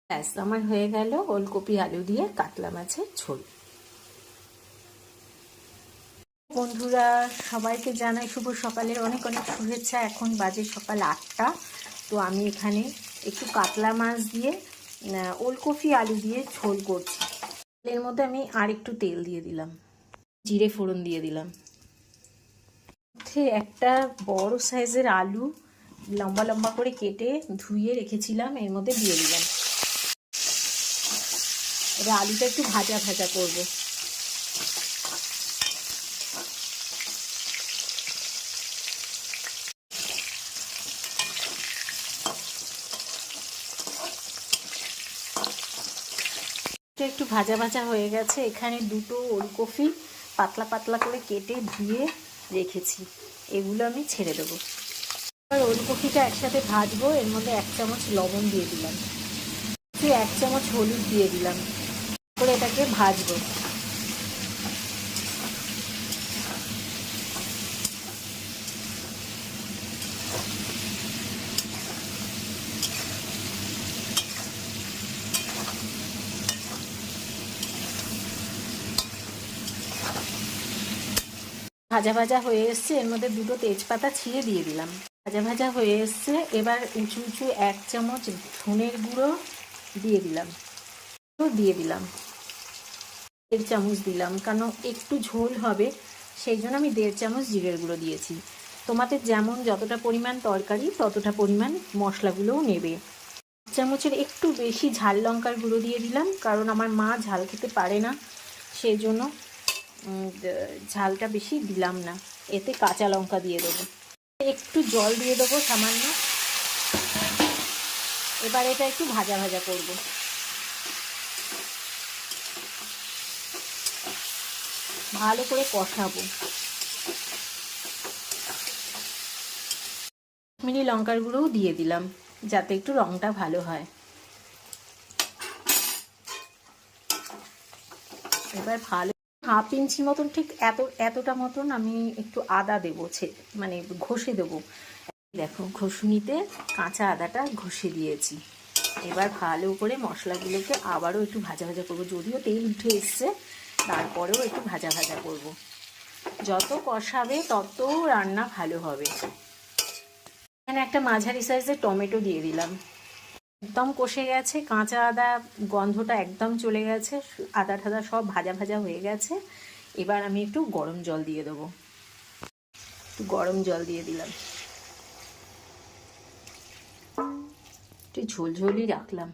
ব্যাস, আমার হয়ে গেল ওলকপি আলু দিয়ে কাতলা মাছের ঝোল। বন্ধুরা, সবাইকে জানাই শুভ সকালের অনেক অনেক শুভেচ্ছা। এখন বাজে সকাল 8টা। তো আমি এখানে একটু কাতলা মাছ দিয়ে ওলকপি আলু দিয়ে ঝোল করছি। এর মধ্যে আমি আর একটু তেল দিয়ে দিলাম, জিরে ফোড়ন দিয়ে দিলাম। একটা বড় সাইজের আলু লম্বা লম্বা করে কেটে ধুয়ে রেখেছিলাম, এর মধ্যে দিয়ে দিলাম। এবার আলুটা একটু ভাজা ভাজা করবো। একটু ভাজা ভাজা হয়ে গেছে। এখানে দুটো ওলকপি পাতলা পাতলা করে কেটে ধুয়ে রেখেছি, এগুলো আমি ছেড়ে দেবো। এবার ওলকপিটা একসাথে ভাজবো। এর মধ্যে 1 চামচ লবণ দিয়ে দিলাম, 1 চামচ হলুদ দিয়ে দিলাম, করে এটাকে ভাজবো। ভাজা ভাজা হয়ে এসছে, এর মধ্যে দুটো তেজপাতা ছিঁড়ে দিয়ে দিলাম। ভাজা ভাজা হয়ে এসছে। এবার উঁচু উঁচু 1 চামচ ধনের গুঁড়ো দিয়ে দিলাম, 1.5 চামচ দিলাম, কারণ একটু ঝোল হবে সেই জন্য আমি 1.5 চামচ জিরের গুঁড়ো দিয়েছি। তোমাদের যেমন যতটা পরিমাণ তরকারি ততটা পরিমাণ মশলাগুলোও নেবে। 1 চামচের একটু বেশি ঝাল লঙ্কার গুঁড়ো দিয়ে দিলাম, কারণ আমার মা ঝাল খেতে পারে না, সেই জন্য ঝালটা বেশি দিলাম না। এতে কাঁচা লঙ্কা দিয়ে দেবো, একটু জল দিয়ে দেবো সামান্য। এবার এটা একটু ভাজা ভাজা করবো, ভালো করে কষাবো। কাশ্মীরি লঙ্কার গুঁড়োও দিয়ে দিলাম, যাতে একটু রঙটা ভালো হয়। এবার ভালো 1/2 ইঞ্চি মতন, ঠিক এতটা মতন আমি একটু আদা দেবো, মানে ঘষে দেবো। দেখো, ঘষুনিতে কাঁচা আদাটা ঘষে দিয়েছি। এবার ভালো করে মশলাগুলোকে আবারও একটু ভাজা ভাজা করবো। যদিও তেল উঠে এসছে, তারপরেও একটু ভাজা ভাজা করব। যত কষাবে তত রান্না ভালো হবে। এখানে একটা মাঝারি সাইজের টমেটো দিয়ে দিলাম। একদম কষে গেছে, কাঁচা আদা গন্ধটা একদম চলে গেছে, আদা ঠাদা সব ভাজা ভাজা হয়ে গেছে। এবার আমি একটু গরম জল দিয়ে দেবো, একটু গরম জল দিয়ে দিলাম, একটু ঝোলঝোলই রাখলাম।